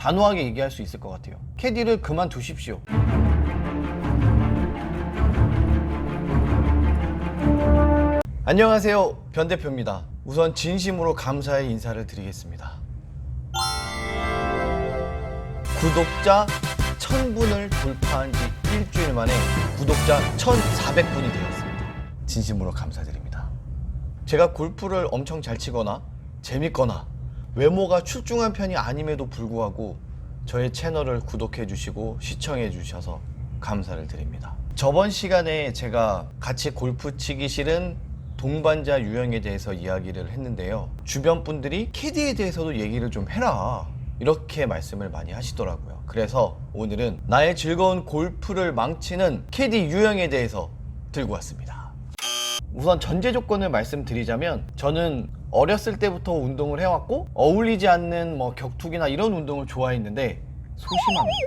단호하게 얘기할 수 있을 것 같아요. 캐디를 그만두십시오. 안녕하세요, 변 대표입니다. 우선 진심으로 감사의 인사를 드리겠습니다. 구독자 1000분을 돌파한 지 일주일 만에 구독자 1400분이 되었습니다. 진심으로 감사드립니다. 제가 골프를 엄청 잘 치거나 재밌거나 외모가 출중한 편이 아님에도 불구하고 저의 채널을 구독해 주시고 시청해 주셔서 감사를 드립니다. 저번 시간에 제가 같이 골프 치기 싫은 동반자 유형에 대해서 이야기를 했는데요. 주변 분들이 캐디에 대해서도 얘기를 좀 해라, 이렇게 말씀을 많이 하시더라고요. 그래서 오늘은 나의 즐거운 골프를 망치는 캐디 유형에 대해서 들고 왔습니다. 우선 전제 조건을 말씀드리자면, 저는 어렸을 때부터 운동을 해왔고 어울리지 않는 격투기나 이런 운동을 좋아했는데 소심합니다.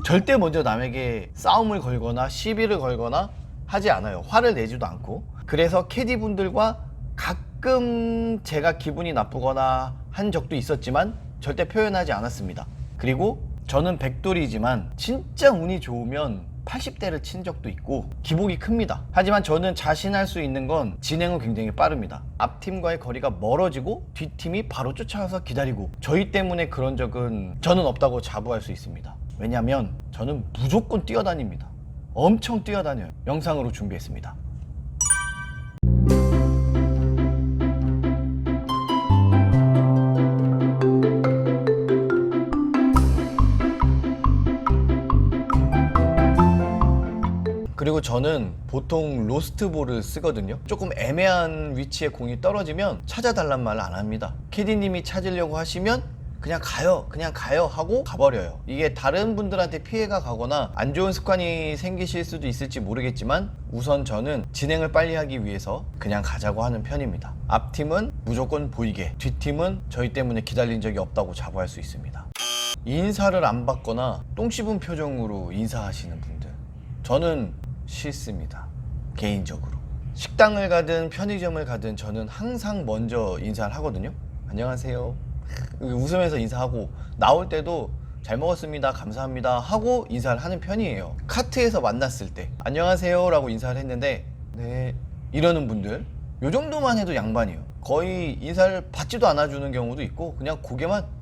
절대 먼저 남에게 싸움을 걸거나 시비를 걸거나 하지 않아요. 화를 내지도 않고. 그래서 캐디 분들과 가끔 제가 기분이 나쁘거나 한 적도 있었지만 절대 표현하지 않았습니다. 그리고 저는 백돌이지만 진짜 운이 좋으면 80대를 친 적도 있고 기복이 큽니다. 하지만 저는 자신할 수 있는 건 진행은 굉장히 빠릅니다. 앞팀과의 거리가 멀어지고 뒷팀이 바로 쫓아와서 기다리고, 저희 때문에 그런 적은 저는 없다고 자부할 수 있습니다. 왜냐면 저는 무조건 뛰어다닙니다. 엄청 뛰어다녀요. 영상으로 준비했습니다. 그리고 저는 보통 로스트볼을 쓰거든요. 조금 애매한 위치에 공이 떨어지면 찾아달란 말을 안 합니다. 캐디님이 찾으려고 하시면 그냥 가요 하고 가버려요. 이게 다른 분들한테 피해가 가거나 안 좋은 습관이 생기실 수도 있을지 모르겠지만 우선 저는 진행을 빨리 하기 위해서 그냥 가자고 하는 편입니다. 앞팀은 무조건 보이게, 뒷팀은 저희 때문에 기다린 적이 없다고 자부할 수 있습니다. 인사를 안 받거나 똥 씹은 표정으로 인사하시는 분들, 저는 싫습니다. 개인적으로. 식당을 가든 편의점을 가든 저는 항상 먼저 인사를 하거든요. 안녕하세요. 웃으면서 인사하고, 나올 때도 잘 먹었습니다, 감사합니다 하고 인사를 하는 편이에요. 카트에서 만났을 때 안녕하세요 라고 인사를 했는데 네 이러는 분들, 요 정도만 해도 양반이에요. 거의 인사를 받지도 않아주는 경우도 있고 그냥 고개만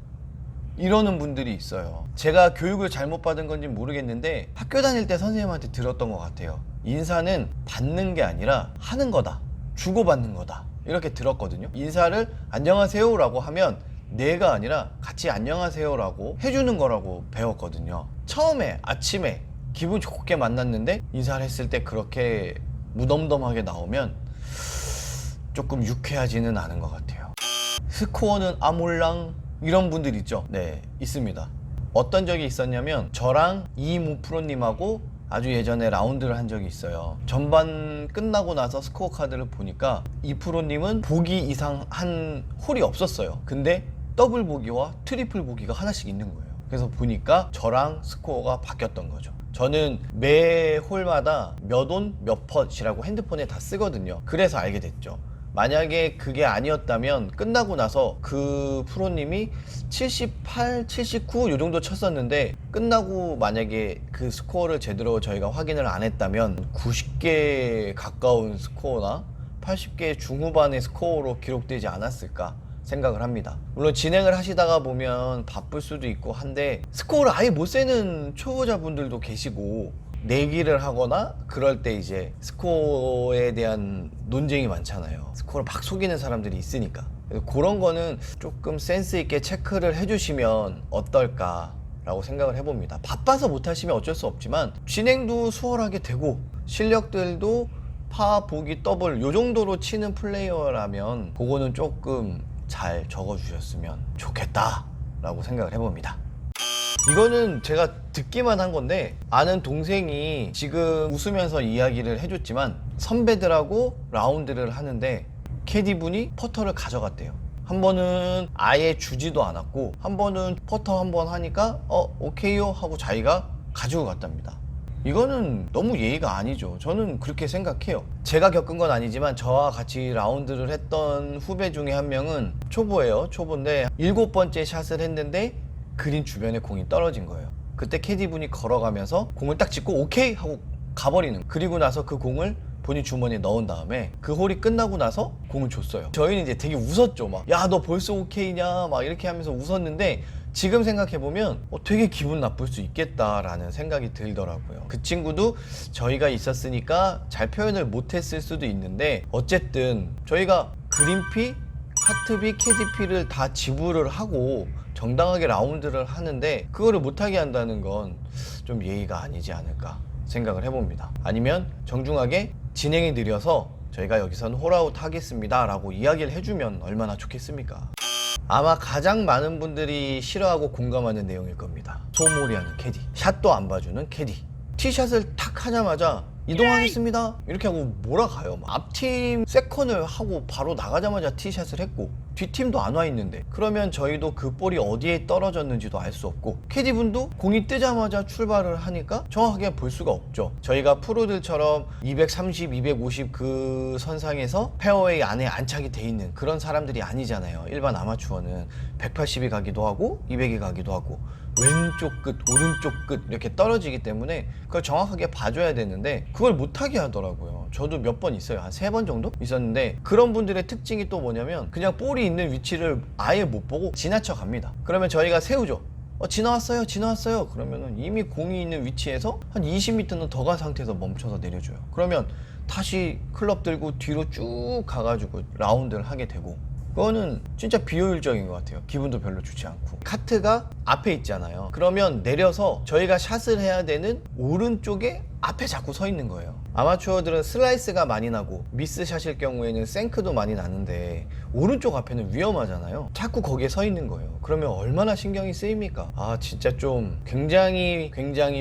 이러는 분들이 있어요. 제가 교육을 잘못 받은 건지 모르겠는데 학교 다닐 때 선생님한테 들었던 것 같아요. 인사는 받는 게 아니라 하는 거다, 주고받는 거다, 이렇게 들었거든요. 인사를 안녕하세요 라고 하면 내가 아니라 같이 안녕하세요 라고 해주는 거라고 배웠거든요. 처음에 아침에 기분 좋게 만났는데 인사를 했을 때 그렇게 무덤덤하게 나오면 조금 유쾌하지는 않은 것 같아요. 스코어는 아몰랑 이런 분들 있죠? 네, 있습니다. 어떤 적이 있었냐면 저랑 이모 프로님하고 아주 예전에 라운드를 한 적이 있어요. 전반 끝나고 나서 스코어 카드를 보니까 이 프로님은 보기 이상 한 홀이 없었어요. 근데 더블 보기와 트리플 보기가 하나씩 있는 거예요. 그래서 보니까 저랑 스코어가 바뀌었던 거죠. 저는 매 홀마다 몇 온, 몇 펫이라고 핸드폰에 다 쓰거든요. 그래서 알게 됐죠. 만약에 그게 아니었다면 끝나고 나서 그 프로님이 78, 79 요 정도 쳤었는데 끝나고 만약에 그 스코어를 제대로 저희가 확인을 안 했다면 90개 가까운 스코어나 80개 중후반의 스코어로 기록되지 않았을까 생각을 합니다. 물론 진행을 하시다가 보면 바쁠 수도 있고 한데 스코어를 아예 못 세는 초보자분들도 계시고 내기를 하거나 그럴 때 이제 스코어에 대한 논쟁이 많잖아요. 스코어를 막 속이는 사람들이 있으니까. 그래서 그런 거는 조금 센스 있게 체크를 해주시면 어떨까 라고 생각을 해봅니다. 바빠서 못하시면 어쩔 수 없지만 진행도 수월하게 되고 실력들도 파, 보기, 더블 요 정도로 치는 플레이어라면 그거는 조금 잘 적어주셨으면 좋겠다 라고 생각을 해봅니다. 이거는 제가 듣기만 한 건데 아는 동생이 지금 웃으면서 이야기를 해줬지만 선배들하고 라운드를 하는데 캐디분이 퍼터를 가져갔대요. 한 번은 아예 주지도 않았고 한 번은 퍼터 한 번 하니까 오케이요 하고 자기가 가지고 갔답니다. 이거는 너무 예의가 아니죠. 저는 그렇게 생각해요. 제가 겪은 건 아니지만 저와 같이 라운드를 했던 후배 중에 한 명은 초보예요. 초보인데 7번째 샷을 했는데 그린 주변에 공이 떨어진 거예요. 그때 캐디분이 걸어가면서 공을 딱 짚고 오케이 하고 가버리는. 그리고 나서 그 공을 본인 주머니에 넣은 다음에 그 홀이 끝나고 나서 공을 줬어요. 저희는 이제 되게 웃었죠. 막 야 너 벌써 오케이냐 막 이렇게 하면서 웃었는데 지금 생각해보면 되게 기분 나쁠 수 있겠다라는 생각이 들더라고요. 그 친구도 저희가 있었으니까 잘 표현을 못했을 수도 있는데 어쨌든 저희가 그린피, 카트비, 캐디피를 다 지불을 하고 정당하게 라운드를 하는데 그거를 못하게 한다는 건 좀 예의가 아니지 않을까 생각을 해봅니다. 아니면 정중하게 진행이 느려서 저희가 여기선 홀아웃 하겠습니다 라고 이야기를 해주면 얼마나 좋겠습니까? 아마 가장 많은 분들이 싫어하고 공감하는 내용일 겁니다. 소몰이하는 캐디, 샷도 안 봐주는 캐디. 티샷을 탁 하자마자 이동하겠습니다 이렇게 하고 몰아가요. 앞팀 세컨을 하고 바로 나가자마자 티샷을 했고 뒷팀도 안 와 있는데 그러면 저희도 그 볼이 어디에 떨어졌는지도 알 수 없고 캐디분도 공이 뜨자마자 출발을 하니까 정확하게 볼 수가 없죠. 저희가 프로들처럼 230, 250 그 선상에서 페어웨이 안에 안착이 돼 있는 그런 사람들이 아니잖아요. 일반 아마추어는 180이 가기도 하고 200이 가기도 하고 왼쪽 끝, 오른쪽 끝 이렇게 떨어지기 때문에 그걸 정확하게 봐줘야 되는데 그걸 못하게 하더라고요. 저도 몇 번 있어요. 한 3번 정도 있었는데 그런 분들의 특징이 또 뭐냐면 그냥 볼이 있는 위치를 아예 못 보고 지나쳐 갑니다. 그러면 저희가 세우죠. 지나왔어요 지나왔어요 그러면은 이미 공이 있는 위치에서 한 20m는 더 간 상태에서 멈춰서 내려줘요. 그러면 다시 클럽 들고 뒤로 쭉 가가지고 라운드를 하게 되고 그거는 진짜 비효율적인 것 같아요. 기분도 별로 좋지 않고. 카트가 앞에 있잖아요. 그러면 내려서 저희가 샷을 해야 되는 오른쪽에 앞에 자꾸 서 있는 거예요. 아마추어들은 슬라이스가 많이 나고 미스샷일 경우에는 생크도 많이 나는데 오른쪽 앞에는 위험하잖아요. 자꾸 거기에 서 있는 거예요. 그러면 얼마나 신경이 쓰입니까? 진짜 좀 굉장히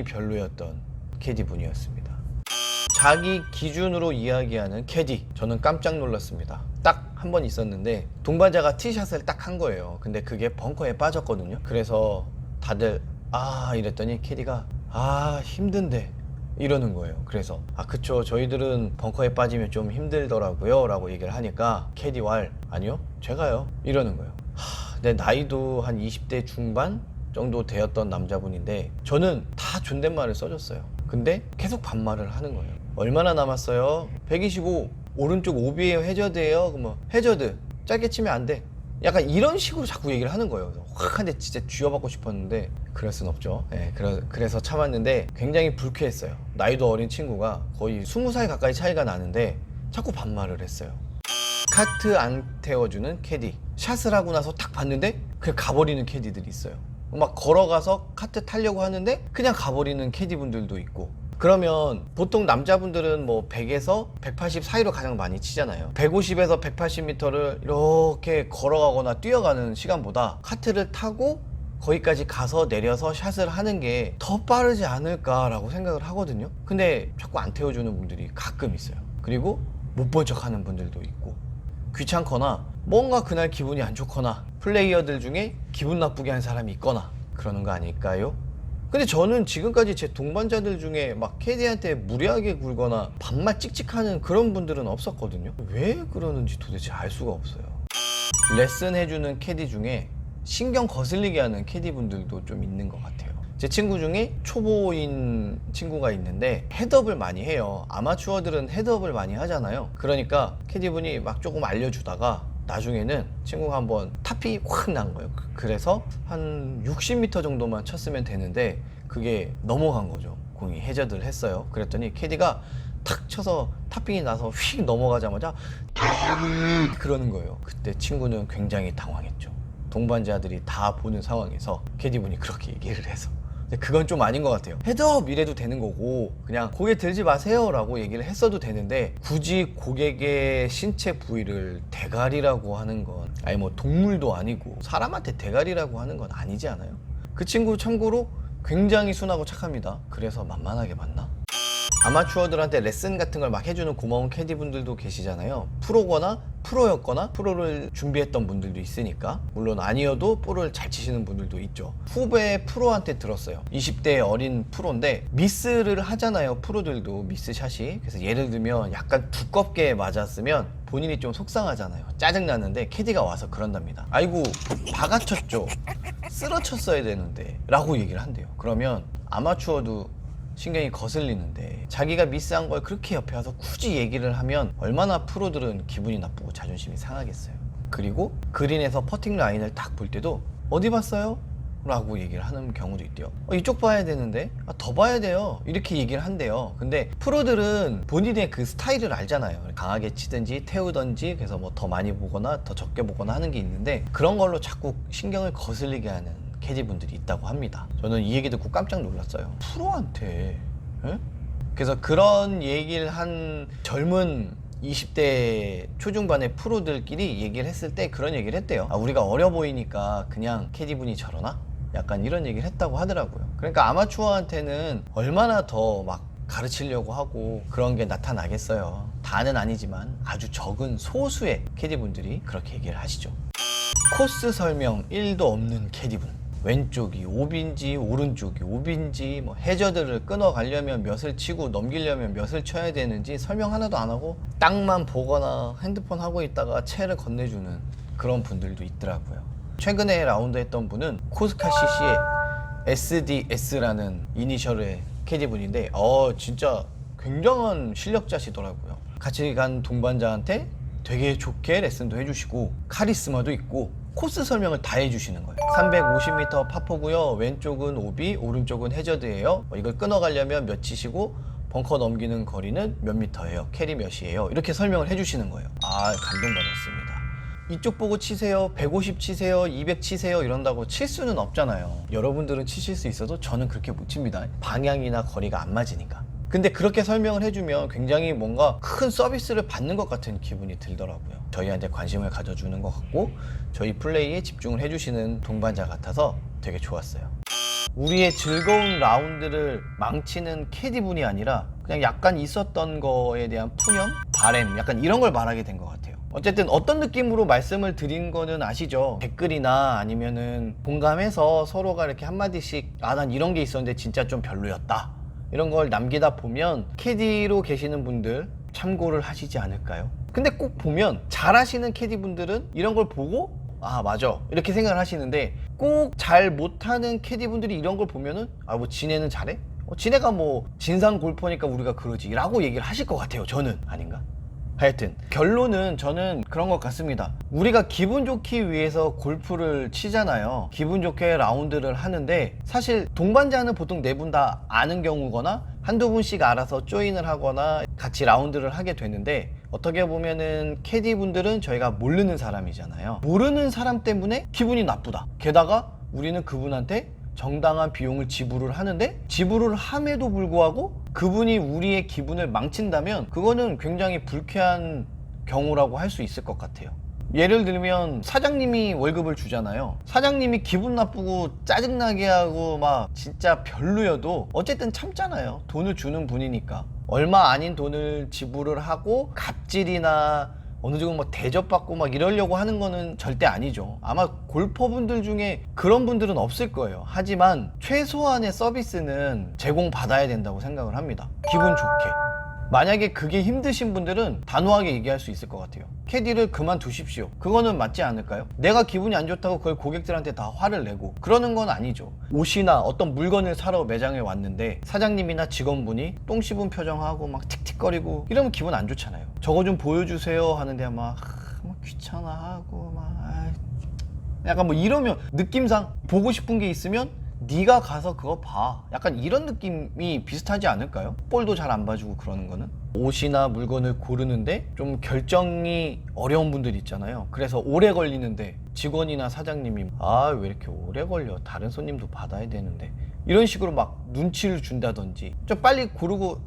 별로였던 캐디 분이었습니다. 자기 기준으로 이야기하는 캐디, 저는 깜짝 놀랐습니다. 딱 한 번 있었는데 동반자가 티샷을 딱 한 거예요. 근데 그게 벙커에 빠졌거든요. 그래서 다들 이랬더니 캐디가 힘든데 이러는 거예요. 그래서 그쵸 저희들은 벙커에 빠지면 좀 힘들더라고요 라고 얘기를 하니까 캐디 왈 아니요 제가요 이러는 거예요. 내 나이도 한 20대 중반 정도 되었던 남자분인데 저는 다 존댓말을 써줬어요. 근데 계속 반말을 하는 거예요. 얼마나 남았어요? 125 오른쪽 오비에요 해저드예요? 그러면 해저드 짧게 치면 안 돼. 약간 이런 식으로 자꾸 얘기를 하는 거예요. 확 한 대 진짜 쥐어받고 싶었는데 그럴 순 없죠. 그래서 참았는데 굉장히 불쾌했어요. 나이도 어린 친구가 거의 20살 가까이 차이가 나는데 자꾸 반말을 했어요. 카트 안 태워주는 캐디, 샷을 하고 나서 딱 봤는데 그냥 가버리는 캐디들이 있어요. 막 걸어가서 카트 타려고 하는데 그냥 가버리는 캐디분들도 있고. 그러면 보통 남자분들은 뭐 100에서 180 사이로 가장 많이 치잖아요. 150에서 180m를 이렇게 걸어가거나 뛰어가는 시간보다 카트를 타고 거기까지 가서 내려서 샷을 하는 게 더 빠르지 않을까라고 생각을 하거든요. 근데 자꾸 안 태워주는 분들이 가끔 있어요. 그리고 못 본 척 하는 분들도 있고 귀찮거나 뭔가 그날 기분이 안 좋거나 플레이어들 중에 기분 나쁘게 한 사람이 있거나 그러는 거 아닐까요? 근데 저는 지금까지 제 동반자들 중에 막 캐디한테 무리하게 굴거나 반말 찍찍하는 그런 분들은 없었거든요. 왜 그러는지 도대체 알 수가 없어요. 레슨 해주는 캐디 중에 신경 거슬리게 하는 캐디 분들도 좀 있는 것 같아요. 제 친구 중에 초보인 친구가 있는데 헤드업을 많이 해요. 아마추어들은 헤드업을 많이 하잖아요. 그러니까 캐디분이 막 조금 알려주다가 나중에는 친구가 한번 탑이 확 난 거예요. 그래서 한 60m 정도만 쳤으면 되는데 그게 넘어간 거죠. 공이 해저드를 했어요. 그랬더니 캐디가 탁 쳐서 탑핑이 나서 휙 넘어가자마자 그러는 거예요. 그때 친구는 굉장히 당황했죠. 동반자들이 다 보는 상황에서 캐디분이 그렇게 얘기를 해서. 그건 좀 아닌 것 같아요. 헤드업 이래도 되는 거고 그냥 고개 들지 마세요 라고 얘기를 했어도 되는데 굳이 고객의 신체 부위를 대가리라고 하는 건 아니 뭐 동물도 아니고 사람한테 대가리라고 하는 건 아니지 않아요? 그 친구 참고로 굉장히 순하고 착합니다. 그래서 만만하게 봤나? 아마추어들한테 레슨 같은 걸 막 해주는 고마운 캐디분들도 계시잖아요. 프로거나 프로였거나 프로를 준비했던 분들도 있으니까 물론 아니어도 볼을 잘 치시는 분들도 있죠. 후배 프로한테 들었어요. 20대 어린 프로인데 미스를 하잖아요. 프로들도 미스샷이. 그래서 예를 들면 약간 두껍게 맞았으면 본인이 좀 속상하잖아요. 짜증나는데 캐디가 와서 그런답니다. 아이고 박아쳤죠. 쓰러쳤어야 되는데 라고 얘기를 한대요. 그러면 아마추어도 신경이 거슬리는데 자기가 미스한 걸 그렇게 옆에 와서 굳이 얘기를 하면 얼마나 프로들은 기분이 나쁘고 자존심이 상하겠어요. 그리고 그린에서 퍼팅 라인을 딱 볼 때도 어디 봤어요? 라고 얘기를 하는 경우도 있대요. 이쪽 봐야 되는데 더 봐야 돼요, 이렇게 얘기를 한대요. 근데 프로들은 본인의 그 스타일을 알잖아요. 강하게 치든지 태우든지, 그래서 뭐 더 많이 보거나 더 적게 보거나 하는 게 있는데 그런 걸로 자꾸 신경을 거슬리게 하는 캐디분들이 있다고 합니다. 저는 이 얘기 듣고 깜짝 놀랐어요. 프로한테 에? 그래서 그런 얘기를 한 젊은 20대 초중반의 프로들끼리 얘기를 했을 때 그런 얘기를 했대요. 우리가 어려 보이니까 그냥 캐디분이 저러나? 약간 이런 얘기를 했다고 하더라고요. 그러니까 아마추어한테는 얼마나 더 막 가르치려고 하고 그런 게 나타나겠어요. 다는 아니지만 아주 적은 소수의 캐디분들이 그렇게 얘기를 하시죠. 코스 설명 1도 없는 캐디분, 왼쪽이 오비인지 오른쪽이 오비인지, 뭐 해저드를 끊어 가려면 몇을 치고 넘기려면 몇을 쳐야 되는지 설명 하나도 안 하고 땅만 보거나 핸드폰 하고 있다가 채를 건네주는 그런 분들도 있더라고요. 최근에 라운드 했던 분은 코스카 CC의 SDS라는 이니셜의 캐디분인데 진짜 굉장한 실력자시더라고요. 같이 간 동반자한테 되게 좋게 레슨도 해주시고 카리스마도 있고 코스 설명을 다 해주시는 거예요. 350m 파포고요. 왼쪽은 오비, 오른쪽은 해저드예요. 이걸 끊어가려면 몇 치시고 벙커 넘기는 거리는 몇 미터예요. 캐리 몇이에요. 이렇게 설명을 해주시는 거예요. 감동받았습니다. 이쪽 보고 치세요, 150 치세요, 200 치세요 이런다고 칠 수는 없잖아요. 여러분들은 치실 수 있어도 저는 그렇게 못 칩니다. 방향이나 거리가 안 맞으니까. 근데 그렇게 설명을 해주면 굉장히 뭔가 큰 서비스를 받는 것 같은 기분이 들더라고요. 저희한테 관심을 가져주는 것 같고 저희 플레이에 집중을 해주시는 동반자 같아서 되게 좋았어요. 우리의 즐거운 라운드를 망치는 캐디분이 아니라 그냥 약간 있었던 거에 대한 푸념, 바램, 약간 이런 걸 말하게 된 것 같아요. 어쨌든 어떤 느낌으로 말씀을 드린 거는 아시죠? 댓글이나 아니면은 공감해서 서로가 이렇게 한마디씩 난 이런 게 있었는데 진짜 좀 별로였다, 이런 걸 남기다 보면 캐디로 계시는 분들 참고를 하시지 않을까요? 근데 꼭 보면 잘하시는 캐디분들은 이런 걸 보고 맞아 이렇게 생각을 하시는데 꼭 잘 못하는 캐디분들이 이런 걸 보면은 뭐 지네는 잘해? 지네가 뭐 진상 골퍼니까 우리가 그러지 라고 얘기를 하실 것 같아요. 저는 아닌가? 하여튼 결론은 저는 그런 것 같습니다. 우리가 기분 좋기 위해서 골프를 치잖아요. 기분 좋게 라운드를 하는데 사실 동반자는 보통 네 분 다 아는 경우거나 한두 분씩 알아서 조인을 하거나 같이 라운드를 하게 되는데 어떻게 보면은 캐디분들은 저희가 모르는 사람이잖아요. 모르는 사람 때문에 기분이 나쁘다. 게다가 우리는 그분한테 정당한 비용을 지불을 하는데 지불을 함에도 불구하고 그분이 우리의 기분을 망친다면 그거는 굉장히 불쾌한 경우라고 할 수 있을 것 같아요. 예를 들면 사장님이 월급을 주잖아요. 사장님이 기분 나쁘고 짜증나게 하고 막 진짜 별로여도 어쨌든 참잖아요. 돈을 주는 분이니까. 얼마 아닌 돈을 지불을 하고 갑질이나 어느 정도 뭐 대접받고 막 이러려고 하는 거는 절대 아니죠. 아마 골퍼분들 중에 그런 분들은 없을 거예요. 하지만 최소한의 서비스는 제공받아야 된다고 생각을 합니다. 기분 좋게. 만약에 그게 힘드신 분들은 단호하게 얘기할 수 있을 것 같아요. 캐디를 그만두십시오. 그거는 맞지 않을까요? 내가 기분이 안 좋다고 그걸 고객들한테 다 화를 내고 그러는 건 아니죠. 옷이나 어떤 물건을 사러 매장에 왔는데 사장님이나 직원분이 똥 씹은 표정하고 막 틱틱거리고 이러면 기분 안 좋잖아요. 저거 좀 보여주세요 하는데 막 귀찮아하고 막 약간 뭐 이러면 느낌상 보고 싶은 게 있으면 네가 가서 그거 봐. 약간 이런 느낌이 비슷하지 않을까요? 볼도 잘 안 봐주고 그러는 거는. 옷이나 물건을 고르는데 좀 결정이 어려운 분들 있잖아요. 그래서 오래 걸리는데 직원이나 사장님이 왜 이렇게 오래 걸려, 다른 손님도 받아야 되는데, 이런 식으로 막 눈치를 준다든지 좀 빨리 고르고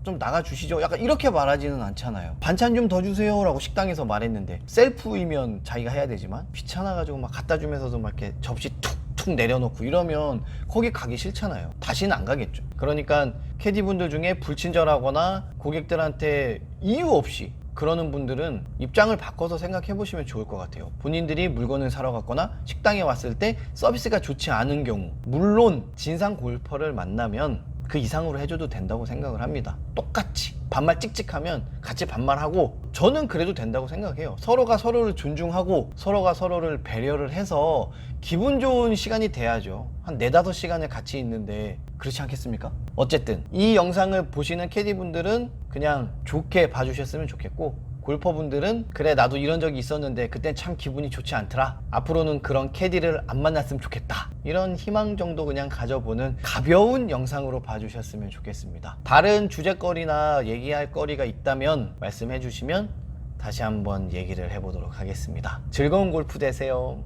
좀 나가주시죠, 약간 이렇게 말하지는 않잖아요. 반찬 좀 더 주세요 라고 식당에서 말했는데 셀프이면 자기가 해야 되지만 귀찮아가지고 막 갖다 주면서도 막 이렇게 접시 툭 내려놓고 이러면 거기 가기 싫잖아요. 다시는 안 가겠죠. 그러니까 캐디분들 중에 불친절하거나 고객들한테 이유 없이 그러는 분들은 입장을 바꿔서 생각해 보시면 좋을 것 같아요. 본인들이 물건을 사러 갔거나 식당에 왔을 때 서비스가 좋지 않은 경우, 물론 진상 골퍼를 만나면 그 이상으로 해줘도 된다고 생각을 합니다. 똑같이 반말 찍찍하면 같이 반말하고, 저는 그래도 된다고 생각해요. 서로가 서로를 존중하고 서로가 서로를 배려를 해서 기분 좋은 시간이 돼야죠. 한 4-5시간을 같이 있는데 그렇지 않겠습니까? 어쨌든 이 영상을 보시는 캐디분들은 그냥 좋게 봐주셨으면 좋겠고, 골퍼분들은 그래 나도 이런 적이 있었는데 그땐 참 기분이 좋지 않더라, 앞으로는 그런 캐디를 안 만났으면 좋겠다, 이런 희망 정도 그냥 가져보는 가벼운 영상으로 봐주셨으면 좋겠습니다. 다른 주제거리나 얘기할 거리가 있다면 말씀해 주시면 다시 한번 얘기를 해보도록 하겠습니다. 즐거운 골프 되세요.